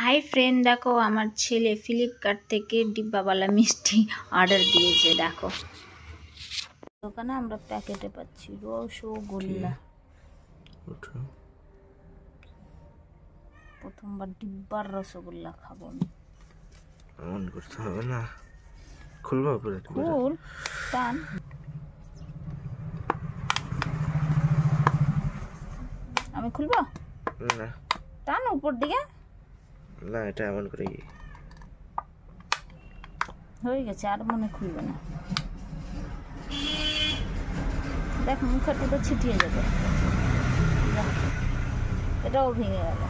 Hi friend, দেখো আমার ছেলে ফ্লিপকার্ট থেকে ডিব্বাওয়ালা মিষ্টি অর্ডার দিয়েছে। দেখো দোকানে আমরা প্যাকেটে পাচ্ছি রসগোল্লা। প্রথমবার ডিব্বার রসগোল্লা খাবো আমি। অন করতে হবে না, খুলবো পুরো খুল টান। আমি খুলবো না, টান উপর দিকে। না এটা এমন করে হয়ে গেছে, আর মনে খুলবে না। দেখ মুখটা তো ছিটিয়ে যাবে। এটাও ভেঙে গেল।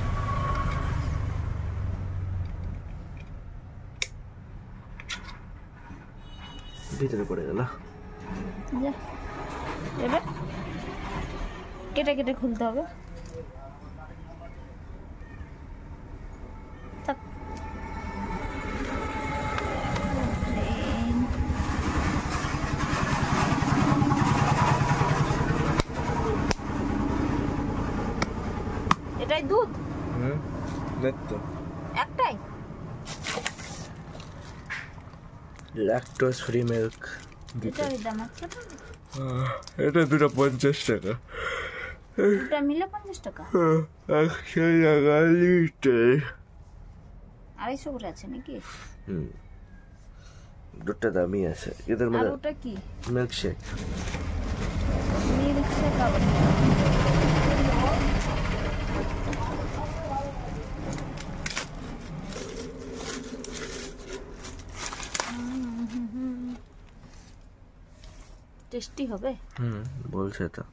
ভিতরে পড়ে গেল। এবার কেটে কেটে খুলতে হবে। এটাই দুধ? দেখ তো, একটাই ল্যাকটোজ ফ্রি মিল্ক। এটারই দাম আছে। এটা 250 টাকা। এটা মিলে 50 টাকা। 100 টাকা লিটার। 250 করে আছে নাকি? দুটো দামই আছে। এদের মধ্যে ওটা কি? মিল্কশেক। মিল্কশেক আবার টেস্টি হবে। বলছে তো।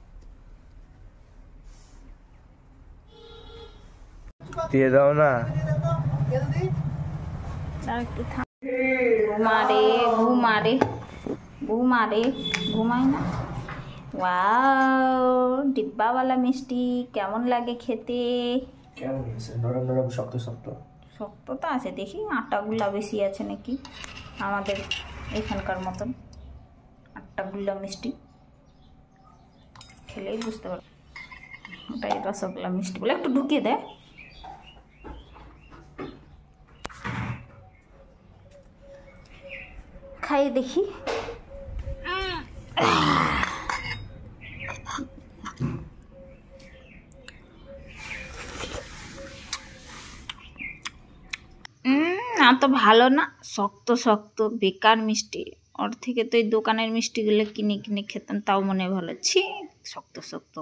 দিয়ে দাও না। একটু ঘুমাই না। ওয়াও, ডিব্বাওয়ালা মিষ্টি কেমন লাগে খেতে? কেমন আছে? নরম নরম, শক্ত শক্ত। শক্ত তো আছে, দেখি আটাগুলা বেশি আছে নাকি আমাদের এখানকার মতন। আটাগুলা মিষ্টি খেলেই বুঝতে পারো ওটাই রসগোল্লা মিষ্টি বলে। একটু ঢুকিয়ে দেয়, খাইয়ে দেখি। না তো ভালো না, শক্ত শক্ত বেকার মিষ্টি। ওর থেকে তো এই দোকানের মিষ্টিগুলো কিনে কিনে খেতাম, তাও মনে ভালো। ছি, শক্ত শক্ত।